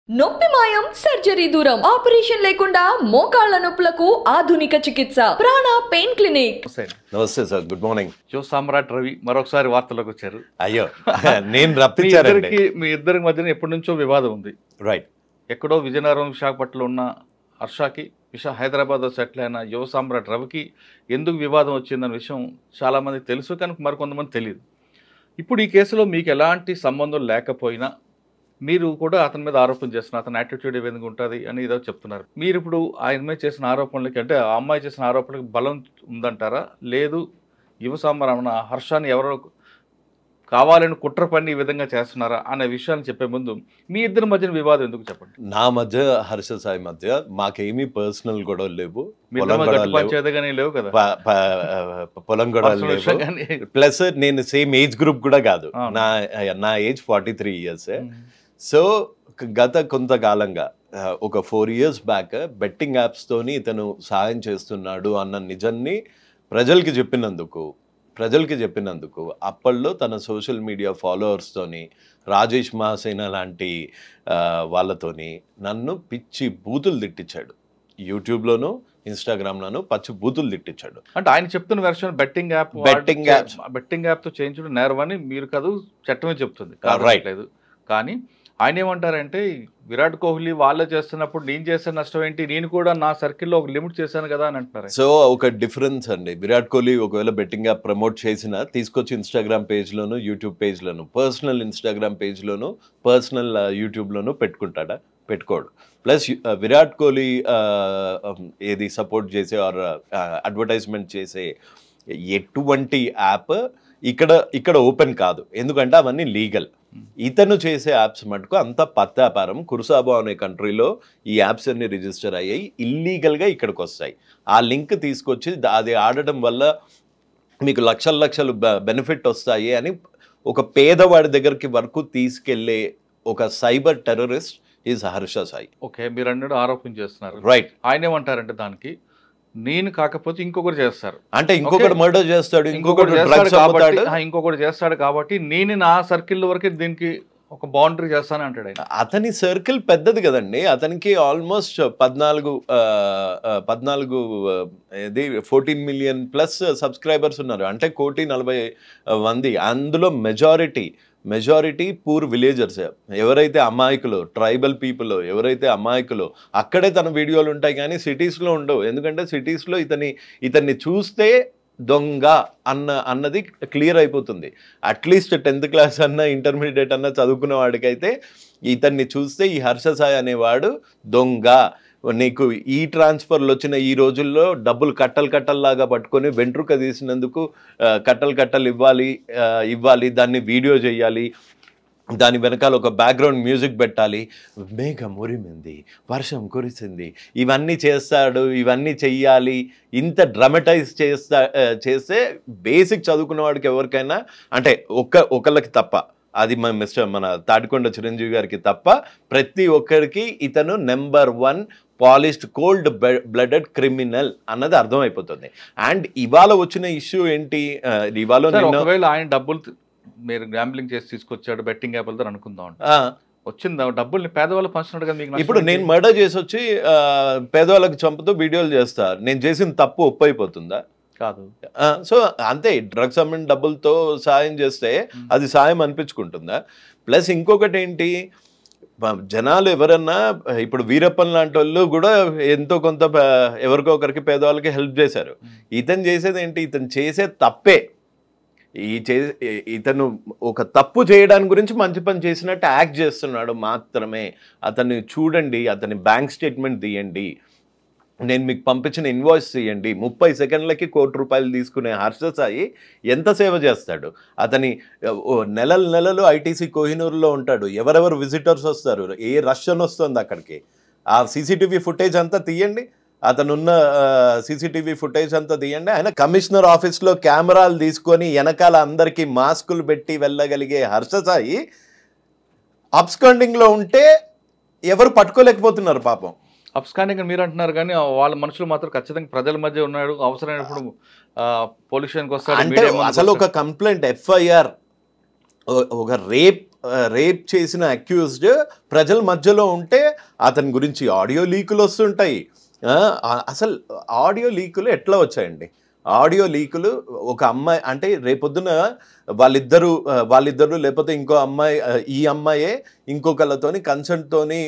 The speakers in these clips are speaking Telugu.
నొప్పి మాయం సర్జరీ దూరం ఆపరేషన్ లేకుండా మోకాళ్ళ నొప్పులకు ఆధునిక చికిత్స ప్రాణ పెయిన్ క్లినిక్. నమస్తే సార్, గుడ్ మార్నింగ్. యువ సామ్రాట్ రవి మరొకసారి వార్తలోకి వచ్చారు. అయ్యో నేను రప్పించారండి. మీ ఇద్దరి మధ్యన ఎప్పటి నుంచో వివాదం ఉంది. రైట్. ఎక్కడో విజయనగరం విశాఖపట్నంలో ఉన్న హర్షకి హైదరాబాద్లో సెటిల్ అయిన యువ సామ్రాట్ రవికి ఎందుకు వివాదం వచ్చిందన్న విషయం చాలామందికి తెలుసు, కానీ మరికొంతమంది తెలియదు. ఇప్పుడు ఈ కేసులో మీకు ఎలాంటి సంబంధం లేకపోయినా మీరు కూడా అతని మీద ఆరోపణ చేస్తున్నారు, అతని యాటిట్యూడ్ ఏ విధంగా ఉంటుంది అని ఏదో చెప్తున్నారు. మీరు ఇప్పుడు ఆయన మీద చేసిన ఆరోపణలకి, అంటే ఆ అమ్మాయి చేసిన ఆరోపణలకి బలం ఉందంటారా, లేదు యువ సామ్రాట్ హర్షాన్ని ఎవరో కావాలని కుట్ర పని ఈ విధంగా చేస్తున్నారా అనే విషయాన్ని చెప్పే ముందు మీ ఇద్దరి మధ్యన వివాదం ఎందుకు చెప్పండి. నా మధ్య హర్ష సాయి మధ్య మాకేమీ పర్సనల్ గొడవలు లేవు, లేవు కదా, పొలం గొడవలు లేవు. ప్లస్ నేను సేమ్ ఏజ్ గ్రూప్ కూడా కాదు, నా ఏజ్ 43 years. సో గత కొంతకాలంగా ఒక 4 years బ్యాక్ బెట్టింగ్ యాప్స్ తోని ఇతను సాయం చేస్తున్నాడు అన్న నిజాన్ని ప్రజలకి చెప్పినందుకు అప్పట్లో తన సోషల్ మీడియా ఫాలోవర్స్తోని రాజేష్ మహాసేన లాంటి వాళ్ళతోని నన్ను పిచ్చి బూతులు తిట్టించాడు. యూట్యూబ్లోను ఇన్స్టాగ్రామ్లోను పచ్చి బూతులు తిట్టించాడు. అంటే ఆయన చెప్తున్న వెర్షన్ బెట్టింగ్ యాప్తో చేయించడం నేరం అని మీరు కాదు, చట్టమే చెప్తుంది. రైట్. కానీ ఆయన ఏమంటారంటే విరాట్ కోహ్లీ వాళ్ళే చేస్తున్నప్పుడు నేను చేసే నష్టం ఏంటి, నేను కూడా నా సర్కిల్లో ఒక లిమిట్ చేశాను కదా అని అంటున్నారు. సో ఒక డిఫరెన్స్ అండి. విరాట్ కోహ్లీ ఒకవేళ బెట్టింగ్ యాప్ ప్రమోట్ చేసినా తీసుకొచ్చి ఇన్స్టాగ్రామ్ పేజ్లోను యూట్యూబ్ పేజ్లోను పర్సనల్ ఇన్స్టాగ్రామ్ పేజ్లోను పర్సనల్ యూట్యూబ్లోను పెట్టుకోడు. ప్లస్ విరాట్ కోహ్లీ ఏది సపోర్ట్ చేసే ఆర్ అడ్వర్టైజ్మెంట్ చేసే ఎటువంటి యాప్ ఇక్కడ ఓపెన్ కాదు, ఎందుకంటే అవన్నీ లీగల్. ఇతను చేసే యాప్స్ మటుకు అంత పత్త వ్యాపారం. కుర్సాబో అనే కంట్రీలో ఈ యాప్స్ అన్ని రిజిస్టర్ అయ్యాయి, ఇల్లీగల్గా ఇక్కడికి వస్తాయి. ఆ లింక్ తీసుకొచ్చి అది ఆడటం వల్ల మీకు లక్షలు బెనిఫిట్ వస్తాయి అని ఒక పేదవాడి దగ్గరికి వరకు తీసుకెళ్లే ఒక cyber terrorist is Harsha Sai. Okay, మీరు అన్నట్టు ఆరోపణ చేస్తున్నారు. రైట్. ఆయన ఏమంటారంటే దానికి నేను కాకపోతే ఇంకొకటి చేస్తారు, అంటే ఇంకొకటి మర్డర్ చేస్తాడు, ఇంకొకటి చేస్తాడు కాబట్టి నేను నా సర్కిల్ వరకు దీనికి ఒక బౌండరీ చేస్తాను అంటాడు ఆయన. అతని సర్కిల్ పెద్దది కదండి, అతనికి ఆల్మోస్ట్ 14 million ప్లస్ సబ్స్క్రైబర్స్ ఉన్నారు. అంటే 1,40,00,000 అందులో మెజారిటీ పూర్ విలేజర్స్. ఎవరైతే అమాయకులు, ట్రైబల్ పీపుల్ ఎవరైతే అమాయకులు అక్కడే తన వీడియోలు ఉంటాయి, కానీ సిటీస్లో ఉండవు. ఎందుకంటే సిటీస్లో ఇతన్ని చూస్తే దొంగ అన్నది క్లియర్ అయిపోతుంది. అట్లీస్ట్ 10th క్లాస్ అన్న ఇంటర్మీడియట్ అన్న చదువుకున్న వాడికైతే ఇతన్ని చూస్తే ఈ హర్ష సాయి అనేవాడు దొంగ, నీకు ఈ ట్రాన్స్ఫర్లు వచ్చిన ఈ రోజుల్లో డబ్బులు కట్టల్లాగా పట్టుకొని వెంట్రుక తీసినందుకు కట్టలు ఇవ్వాలి, దాన్ని వీడియో చేయాలి, దాని వెనకాల ఒక బ్యాక్గ్రౌండ్ మ్యూజిక్ పెట్టాలి, మేఘం ఉరిమింది, వర్షం కురిసింది, ఇవన్నీ చేస్తాడు, ఇవన్నీ చెయ్యాలి. ఇంత డ్రామటైజ్ చేస్తే బేసిక్ చదువుకున్న వాడికి ఎవరికైనా, అంటే ఒకళ్ళకి తప్ప, అది మన తాటికొండ చిరంజీవి గారికి తప్ప ప్రతి ఒక్కరికి ఇతను number 1 polished cold blooded criminal అన్నది అర్థమైపోతుంది. అండ్ ఇవాళ వచ్చిన ఇష్యూ ఏంటి, ఇవాళ ఒకవేళ ఆయన డబ్బులు మీరు గ్యాంబ్లింగ్ చేసి తీసుకొచ్చాడు బెట్టింగ్ యాప్లతో అనుకుందాం, వచ్చిందా డబ్బుల్ని పేదవాళ్ళు పంచుతున్నాడు కదా మీకు. ఇప్పుడు నేను మర్డర్ చేసి వచ్చి పేదవాళ్ళకి చంపుతూ వీడియోలు చేస్తా, నేను చేసిన తప్పు ఒప్పు అయిపోతుందా? కాదు. సో అంతే, డ్రగ్స్ అమ్మిన డబ్బులతో సాయం చేస్తే అది సాయం అనిపించుకుంటుందా? ప్లస్ ఇంకొకటి ఏంటి, జనాలు ఎవరన్నా ఇప్పుడు వీరప్పన్ లాంటి వాళ్ళు కూడా ఎంతో కొంత ఎవరికో ఒకరికి పేదవాళ్ళకి హెల్ప్ చేశారు. ఇతను చేసేది ఏంటి, ఇతను చేసే తప్పే. ఇతను ఒక తప్పు చేయడానికి గురించి మంచి పని చేసినట్టు యాక్ట్ చేస్తున్నాడు మాత్రమే. అతన్ని చూడండి, అతని బ్యాంక్ స్టేట్మెంట్ తీయండి, నేను మీకు పంపించిన ఇన్వాయిస్ తీయండి. 30 సెకండ్లకి ₹1,00,00,000 తీసుకునే హర్ష సాయి ఎంత సేవ చేస్తాడు. అతని నెలలు ఐటీసీ కోహినూరులో ఉంటాడు, ఎవరెవరు విజిటర్స్ వస్తారు, ఏ రష్యన్ వస్తుంది అక్కడికి, ఆ సీసీటీవీ ఫుటేజ్ అంతా తీయండి, అతనున్న సీసీటీవీ ఫుటేజ్ అంతా తీయండి. ఆయన కమిషనర్ ఆఫీస్లో కెమెరాలు తీసుకొని వెనకాల అందరికీ మాస్కులు పెట్టి వెళ్ళగలిగే హర్ష సాయి అబ్స్కాండింగ్లో ఉంటే ఎవరు పట్టుకోలేకపోతున్నారు పాపం. అబ్స్కాండింగ్ మీరు అంటున్నారు, కానీ వాళ్ళ మనుషులు మాత్రం ఖచ్చితంగా ప్రజల మధ్య ఉన్నాడు, అవసరమైనప్పుడు పోలీస్ స్టేషన్కి వస్తాడు. అంటే అసలు ఒక కంప్లైంట్, ఎఫ్ఐఆర్ ఒక రేప్ రేప్ చేసిన అక్యూజ్డ్ ప్రజల మధ్యలో ఉంటే అతని గురించి ఆడియో లీకులు వస్తుంటాయి. అసలు ఆడియో లీకులు ఎట్లా వచ్చాయండి? ఆడియో లీకులు ఒక అమ్మాయి అంటే రేపొద్దున వాళ్ళిద్దరు లేకపోతే ఇంకో అమ్మాయి, ఈ అమ్మాయే ఇంకొకళ్ళతోని కన్సెంట్తోని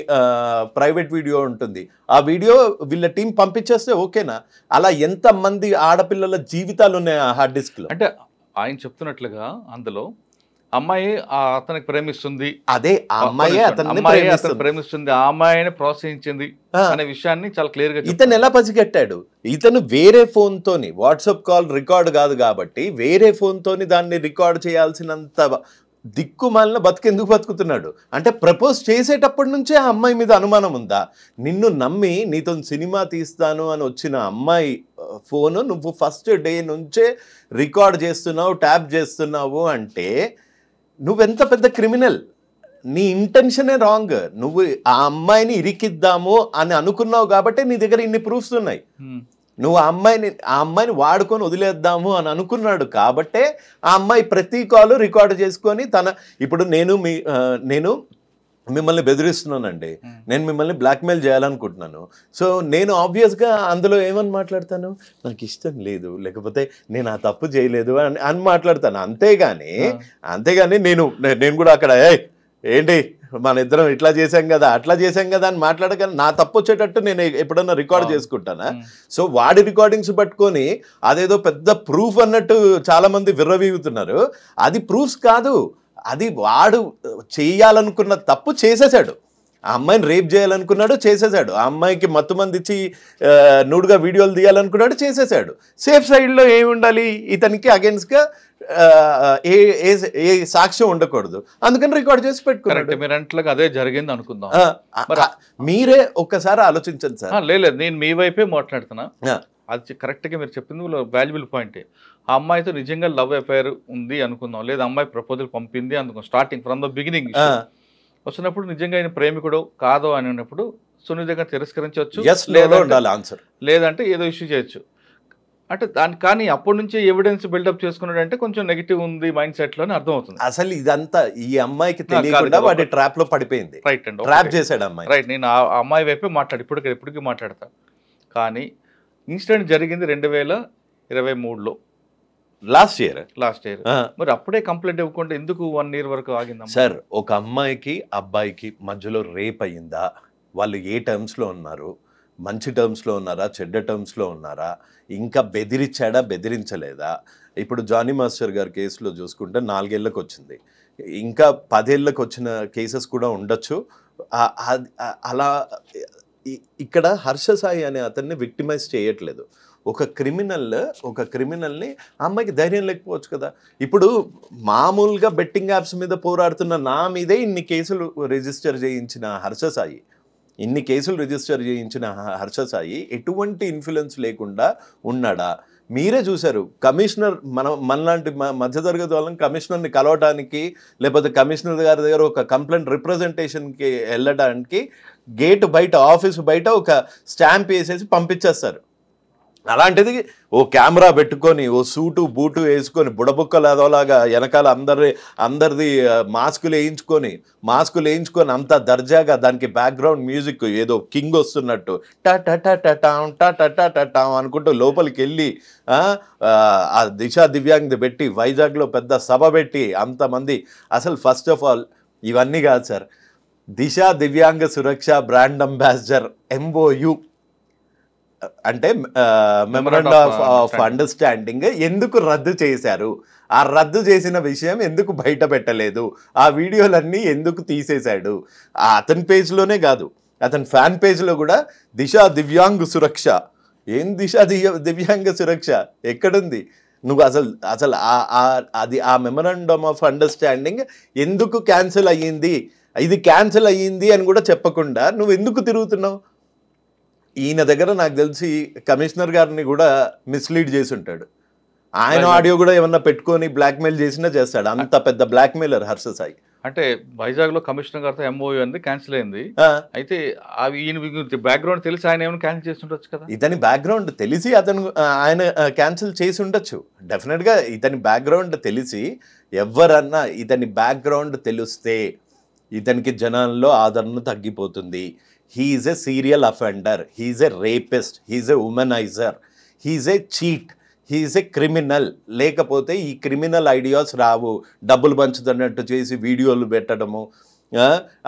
ప్రైవేట్ వీడియో ఉంటుంది. ఆ వీడియో వీళ్ళ టీం పంపించేస్తే ఓకేనా? అలా ఎంతమంది ఆడపిల్లల జీవితాలు ఉన్నాయి ఆ హార్డ్ డిస్క్లో. అంటే ఆయన చెప్తున్నట్లుగా అందులో అమ్మాయి అతనికి ప్రేమిస్తుంది, అదే అమ్మాయి అతన్ని ప్రేమిస్తుంది, ఆ అమ్మాయిని ప్రోత్సహించింది అనే విషయాన్ని చాలా క్లియర్ గా ఇతను ఎలా పసిగట్టాడు? ఇతను వేరే ఫోన్ తోని, వాట్సాప్ కాల్ రికార్డ్ కాదు కాబట్టి వేరే ఫోన్ తోని దాన్ని రికార్డ్ చేయాల్సినంత దిక్కుమాలిన బతుకెందుకు బతుకుతున్నాడు? అంటే ప్రపోజ్ చేసేటప్పటి నుంచే ఆ అమ్మాయి మీద అనుమానం ఉందా? నిన్ను నమ్మి నీతో సినిమా తీస్తాను అని వచ్చిన అమ్మాయి ఫోను నువ్వు ఫస్ట్ డే నుంచే రికార్డ్ చేస్తున్నావు, ట్యాప్ చేస్తున్నావు అంటే నువ్వెంత పెద్ద క్రిమినల్. నీ ఇంటెన్షనే రాంగ్. నువ్వు ఆ అమ్మాయిని ఇరికిద్దాము అని అనుకున్నావు కాబట్టి నీ దగ్గర ఇన్ని ప్రూఫ్స్ ఉన్నాయి. నువ్వు ఆ అమ్మాయిని వాడుకొని వదిలేద్దాము అని అనుకున్నాడు కాబట్టే ఆ అమ్మాయి ప్రతి కాలు రికార్డు చేసుకొని ఇప్పుడు నేను మిమ్మల్ని బెదిరిస్తున్నానండి, నేను మిమ్మల్ని బ్లాక్మెయిల్ చేయాలనుకుంటున్నాను. సో నేను ఆబ్వియస్గా అందులో ఏమని మాట్లాడతాను? నాకు ఇష్టం లేదు, లేకపోతే నేను ఆ తప్పు చేయలేదు అని మాట్లాడతాను. అంతేగాని నేను కూడా అక్కడ ఏంటి మన ఇద్దరం ఇట్లా చేసాం కదా అట్లా చేసాం కదా అని మాట్లాడగానే నా తప్పు వచ్చేటట్టు నేను ఎప్పుడన్నా రికార్డ్ చేసుకుంటానా? సో వాడి రికార్డింగ్స్ పట్టుకొని అదేదో పెద్ద ప్రూఫ్ అన్నట్టు చాలా మంది విర్రవీగుతున్నారు. అది ప్రూఫ్స్ కాదు, అది వాడు చేయాలనుకున్న తప్పు చేసేసాడు. ఆ అమ్మాయిని రేప్ చేయాలనుకున్నాడు, చేసేసాడు. ఆ అమ్మాయికి మత్తు మంది ఇచ్చి నూడుగా వీడియోలు తీయాలనుకున్నాడు, చేసేసాడు. సేఫ్ సైడ్లో ఏమి ఉండాలి? ఇతనికి అగేన్స్ట్గా ఏ సాక్ష్యం ఉండకూడదు, అందుకని రికార్డ్ చేసి పెట్టుకున్నాడు. అదే జరిగింది అనుకుందాం. మీరే ఒక్కసారి ఆలోచించండి సార్. లేదు, నేను మీ వైపే మాట్లాడుతున్నా. అది కరెక్ట్గా మీరు చెప్పింది వాల్యుబుల్ పాయింటే. ఆ అమ్మాయితో నిజంగా లవ్ అఫైర్ ఉంది అనుకుందాం, లేదా అమ్మాయి ప్రపోజల్ పంపింది అనుకుందాం. స్టార్టింగ్ ఫ్రమ్ ద బిగినింగ్ వచ్చినప్పుడు నిజంగా ఆయన ప్రేమికుడు కాదో అని ఉన్నప్పుడు సున్నితంగా తిరస్కరించవచ్చు, లేదంటే ఏదో ఇష్యూ చేయొచ్చు. అంటే కానీ అప్పటి నుంచి ఎవిడెన్స్ బిల్డప్ చేసుకున్నాడు అంటే కొంచెం నెగిటివ్ ఉంది మైండ్ సెట్ లో అర్థం అవుతుంది. అసలు ఇదంతా ఈ అమ్మాయికి తెలియకుండా వాడి ట్రాప్ లో పడిపోయింది. రైట్ అండి, ట్రాప్ చేశాడు అమ్మాయి. రైట్, నేను ఆ అమ్మాయి వైపే ఇప్పటికీ మాట్లాడతా. కానీ ఇన్సిడెంట్ జరిగింది 2023లో, లాస్ట్ ఇయర్. మరి అప్పుడే కంప్లైంట్ ఇవ్వకుండా ఎందుకు 1 year వరకు ఆగిందా సార్? ఒక అమ్మాయికి అబ్బాయికి మధ్యలో రేప్ అయ్యిందా? వాళ్ళు ఏ టర్మ్స్లో ఉన్నారు? మంచి టర్మ్స్లో ఉన్నారా, చెడ్డ టర్మ్స్లో ఉన్నారా? ఇంకా బెదిరించాడా, బెదిరించలేదా? ఇప్పుడు జానీ మాస్టర్ గారి కేసులో చూసుకుంటే 4 ఏళ్ళకి వచ్చింది, ఇంకా 10 ఏళ్ళకి వచ్చిన కేసెస్ కూడా ఉండొచ్చు. అలా ఇక్కడ హర్ష సాయి అనే అతన్ని విక్టిమైజ్ చేయట్లేదు. ఒక క్రిమినల్ని అమ్మాయికి ధైర్యం లేకపోవచ్చు కదా. ఇప్పుడు మామూలుగా బెట్టింగ్ యాప్స్ మీద పోరాడుతున్న నా మీదే ఇన్ని కేసులు రిజిస్టర్ చేయించిన హర్ష సాయి ఎటువంటి ఇన్ఫ్లుయెన్స్ లేకుండా ఉన్నాడా? మీరే చూశారు. కమిషనర్ మనలాంటి మధ్యతరగతి వాళ్ళని కమిషనర్ని కలవడానికి, లేకపోతే కమిషనర్ గారి దగ్గర ఒక కంప్లైంట్ రిప్రజెంటేషన్కి వెళ్ళడానికి గేట్ బయట, ఆఫీస్ బయట ఒక స్టాంప్ వేసేసి పంపించేస్తారు. అలాంటిది ఓ కెమెరా పెట్టుకొని, ఓ సూటు బూటు వేసుకొని, బుడబుక్కలు అదోలాగా వెనకాల అందరిది మాస్కులు వేయించుకొని అంత దర్జాగా దానికి బ్యాక్గ్రౌండ్ మ్యూజిక్ ఏదో కింగ్ వస్తున్నట్టు టా అనుకుంటూ లోపలికి వెళ్ళి ఆ దిశా దివ్యాంగ్ది పెట్టి వైజాగ్లో పెద్ద సభ పెట్టి అంతమంది. అసలు ఫస్ట్ ఆఫ్ ఆల్ ఇవన్నీ కాదు సార్. దిశా దివ్యాంగ సురక్ష బ్రాండ్ అంబాసిడర్ MOU అంటే మెమరాండం ఆఫ్ అండర్స్టాండింగ్ ఎందుకు రద్దు చేశారు? ఆ రద్దు చేసిన విషయం ఎందుకు బయట పెట్టలేదు? ఆ వీడియోలన్నీ ఎందుకు తీసేశాడు? అతని పేజ్లోనే కాదు, అతని ఫ్యాన్ పేజ్లో కూడా దిశా దివ్యాంగ సురక్ష. ఏం దిశా దివ్యాంగ సురక్ష ఎక్కడుంది? నువ్వు అసలు అది ఆ మెమరాండం ఆఫ్ అండర్స్టాండింగ్ ఎందుకు క్యాన్సిల్ అయ్యింది, ఇది క్యాన్సిల్ అయ్యింది అని కూడా చెప్పకుండా నువ్వు ఎందుకు తిరుగుతున్నావు? ఈయన దగ్గర నాకు తెలిసి కమిషనర్ గారిని కూడా మిస్లీడ్ చేసి ఉంటాడు. ఆయన ఆడియో కూడా ఏమన్నా పెట్టుకొని బ్లాక్మెయిల్ చేసినా చేస్తాడు. అంత పెద్ద బ్లాక్మెయిలర్ హర్ష సాయి. అంటే వైజాగ్ లో కమిషనర్ గారితో ఎంఓయూ అనేది క్యాన్సిల్ అయింది. అయితే అవి ఈయన బ్యాక్గ్రౌండ్ తెలిసి ఆయన ఏమైనా క్యాన్సిల్ చేస్తుండొచ్చు కదా. ఇతని బ్యాక్గ్రౌండ్ తెలిసి ఆయన క్యాన్సిల్ చేసి ఉండొచ్చు. డెఫినెట్ గా ఇతని బ్యాక్గ్రౌండ్ తెలిసి, ఎవరన్నా ఇతని బ్యాక్గ్రౌండ్ తెలిస్తే ఇతనికి జనాల్లో ఆదరణ తగ్గిపోతుంది. He's a serial offender, he's a rapist, he's a womaniser, he's a cheat, he's a criminal. లేకపోతే ఈ క్రిమినల్ ఐడియాస్ రావు. డబ్బులు పంచుతున్నట్టు చేసి వీడియోలు పెట్టడము,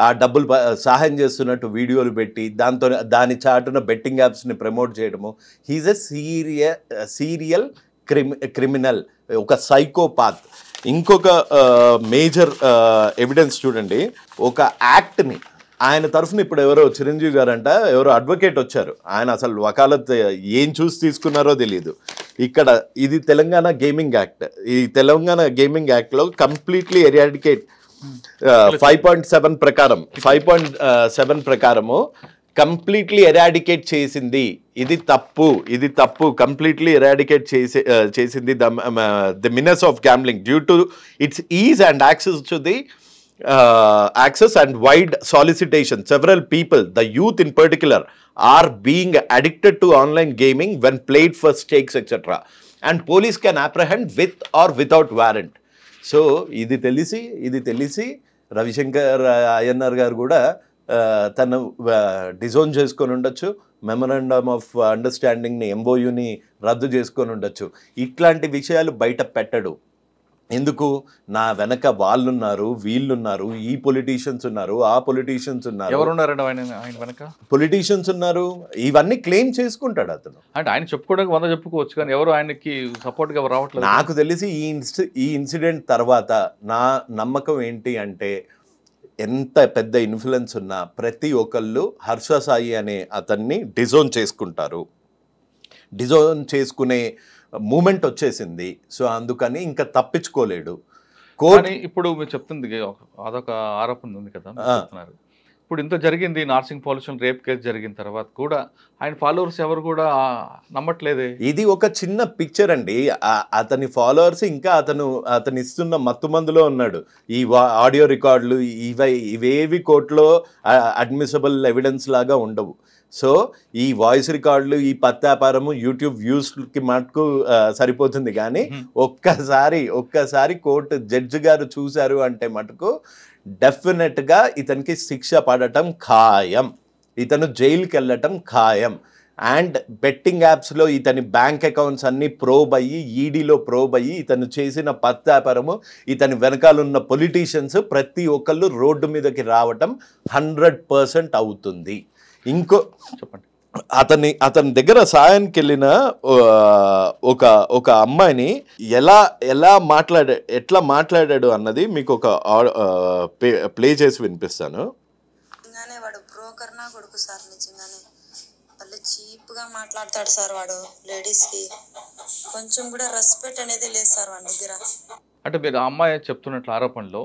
ఆ డబ్బులు సహాయం చేస్తున్నట్టు వీడియోలు పెట్టి దాని చాటున బెట్టింగ్ యాప్స్ని ప్రమోట్ చేయడము. హీఈస్ ఎ సీరియల్ క్రిమినల్, ఒక సైకోపాత్. ఇంకొక మేజర్ ఎవిడెన్స్ చూడండి. ఒక యాక్ట్ని ఆయన తరఫున ఇప్పుడు ఎవరో చిరంజీవి గారంట ఎవరో అడ్వకేట్ వచ్చారు. ఆయన అసలు వకాలత్ ఏం చూసి తీసుకున్నారో తెలియదు. ఇక్కడ ఇది తెలంగాణ గేమింగ్ యాక్ట్. ఈ తెలంగాణ గేమింగ్ యాక్ట్లో కంప్లీట్లీ ఎరాడికేట్ 5.7 ప్రకారం 5.7 ప్రకారము కంప్లీట్లీ ఎరాడికేట్ చేసింది. ఇది తప్పు కంప్లీట్లీ ఎరాడికేట్ చేసింది the మినస్ of gambling due to it's is and access to the access and wide solicitation. Several people, the youth in particular, are being addicted to online gaming when played for stakes, etc. And police can apprehend with or without warrant. So ఇది తెలిసి రవిశంకర్ అయ్యన్నార్ గారు కూడా తను డిజోన్ చేసుకొని ఉండొచ్చు. మెమరాండమ్ ఆఫ్ అండర్స్టాండింగ్ని ఎంఓయూని రద్దు చేసుకొని ఉండొచ్చు. ఇట్లాంటి విషయాలు బయట పెట్టడు. ఎందుకు? నా వెనక వాళ్ళున్నారు, వీళ్ళున్నారు, ఈ పొలిటీషియన్స్ ఉన్నారు, ఆ పొలిటీషియన్స్ ఉన్నారు. ఎవరున్నారండి ఆయన వెనక? పొలిటీషియన్స్ ఉన్నారు. ఇవన్నీ క్లెయిమ్ చేసుకుంటాడు అతను. అంటే ఆయన చెప్పుకోవడానికి 100 చెప్పుకోవచ్చు, కానీ ఎవరు ఆయనకి సపోర్ట్గా రావట్లేదు. నాకు తెలిసి ఈ ఇన్సిడెంట్ తర్వాత నా నమ్మకం ఏంటి అంటే, ఎంత పెద్ద ఇన్ఫ్లుయెన్స్ ఉన్నా ప్రతి ఒక్కళ్ళు హర్ష సాయి అనే అతన్ని డిజోన్ చేసుకుంటారు. డిజోన్ చేసుకునే మూమెంట్ వచ్చేసింది. సో అందుకని ఇంకా తప్పించుకోలేడు. కానీ ఇప్పుడు మీరు చెప్తుంది అదొక ఆరోపణ ఉంది కదా చెప్తున్నారు. ఇప్పుడు ఇంత జరిగింది, నార్సింగ్ పోలీసులు రేప్ కేసు జరిగిన తర్వాత కూడా ఆయన ఫాలోవర్స్ ఎవరు కూడా నమ్మట్లేదే. ఇది ఒక చిన్న పిక్చర్ అండి. అతని ఫాలోవర్స్ ఇంకా అతను ఇస్తున్న మత్తుమందులో ఉన్నాడు. ఈ ఆడియో రికార్డులు ఇవేవి కోర్టులో అడ్మిసబుల్ ఎవిడెన్స్ లాగా ఉండవు. సో ఈ వాయిస్ రికార్డులు, ఈ పత్తాపారము యూట్యూబ్ వ్యూస్కి మటుకు సరిపోతుంది. కానీ ఒక్కసారి కోర్టు జడ్జి గారు చూశారు అంటే మటుకు డెఫినెట్గా ఇతనికి శిక్ష పడటం ఖాయం, ఇతను జైలుకి వెళ్ళటం ఖాయం. అండ్ బెట్టింగ్ యాప్స్లో ఇతని బ్యాంక్ అకౌంట్స్ అన్నీ ప్రోబ్ అయ్యి, ఈడీలో ప్రోబ్ అయ్యి, ఇతను చేసిన పత్తాపారము, ఇతని వెనకాలన్న పొలిటీషియన్స్ ప్రతి ఒక్కళ్ళు రోడ్డు మీదకి రావటం 100% అవుతుంది. ఇంకో చెప్పండి, అతని దగ్గర సాయానికి వెళ్ళిన ఒక అమ్మాయిని ఎట్లా మాట్లాడాడు అన్నది మీకు ఒక ప్లే చేసి వినిపిస్తాను. వాడు బ్రోకర్ నా కొడుకు సార్, నిజంగానే వాళ్ళు చీప్ గా మాట్లాడతాడు సార్. వాడు లేడీస్ కి కొంచెం కూడా రెస్పెక్ట్ అనేది లేదు సార్ వాడి దగ్గర. అంటే మీరు ఆ అమ్మాయి చెప్తున్నట్లు ఆరోపణలో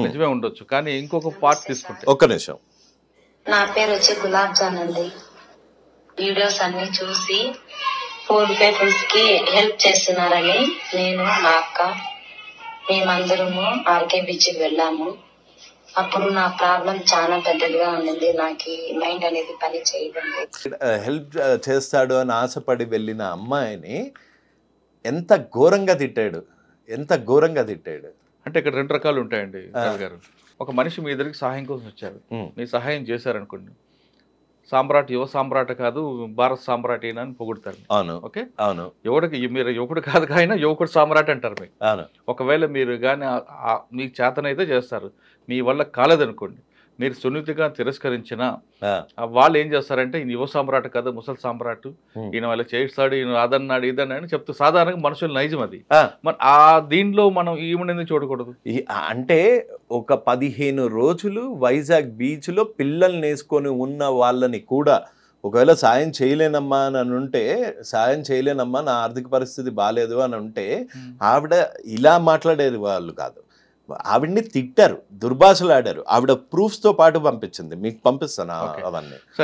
నిజమే ఉండొచ్చు, కానీ ఇంకొక పార్ట్ తీసుకుంటే. ఒక్క నిమిషం. నా పేరు వచ్చి గులాబ్ జాన్ అండి. వీడియోస్ అన్ని చూసి పూర్ పీపుల్స్ కి హెల్ప్ చేస్తున్నారని నేను, మా అక్క, మేమందరము ఆర్కే బీచ్కి వెళ్ళాము. అప్పుడు నా ప్రాబ్లం చాలా పెద్దదిగా ఉన్నది. నాకు మైండ్ అనేది పని చేయదండి. హెల్ప్ చేస్తాడు అని ఆశపడి వెళ్ళిన అమ్మాయిని ఎంత ఘోరంగా తిట్టాడు. అంటే ఇక్కడ 2 రకాలు ఉంటాయండి గారు. ఒక మనిషి మీ దగ్గరికి సహాయం కోసం వచ్చారు, మీ సహాయం చేశారనుకోండి, సామ్రాట్ యువ సామ్రాట్ కాదు భారత్ సామ్రాట్ అయినా అని పొగుడతారు. అవును, ఓకే, అవును. మీరు యువకుడు కాదు కానీ యువకుడు సామ్రాట్ అంటారు మీకు. అవును. ఒకవేళ మీరు కానీ మీకు చేతనైతే చేస్తారు, మీ వల్ల కాలేదనుకోండి, మీరు సున్నితంగా తిరస్కరించినా వాళ్ళు ఏం చేస్తారంటే ఈయన యువ సామ్రాట్ కదా ముసలి సామ్రాట్, ఈయన వాళ్ళ చేస్తాడు, ఈయన అదన్నాడు ఇదన్నాడు చెప్తూ సాధారణంగా మనుషుల నైజం అది. మరి ఆ దీనిలో మనం ఈమెను చూడకూడదు. అంటే ఒక 15 రోజులు వైజాగ్ బీచ్ లో పిల్లల్ని వేసుకొని ఉన్న వాళ్ళని కూడా ఒకవేళ సాయం చేయలేనమ్మా అని ఉంటే, సాయం చేయలేనమ్మా నా ఆర్థిక పరిస్థితి బాగాలేదు అని ఉంటే, ఆవిడ ఇలా మాట్లాడేది వాళ్ళు కాదు. ఆవిడ్ని తిట్టారు, దుర్భాషలాడారు. ఆవిడ ప్రూఫ్స్తో పాటు పంపించింది, మీకు పంపిస్తాను అవన్నీ.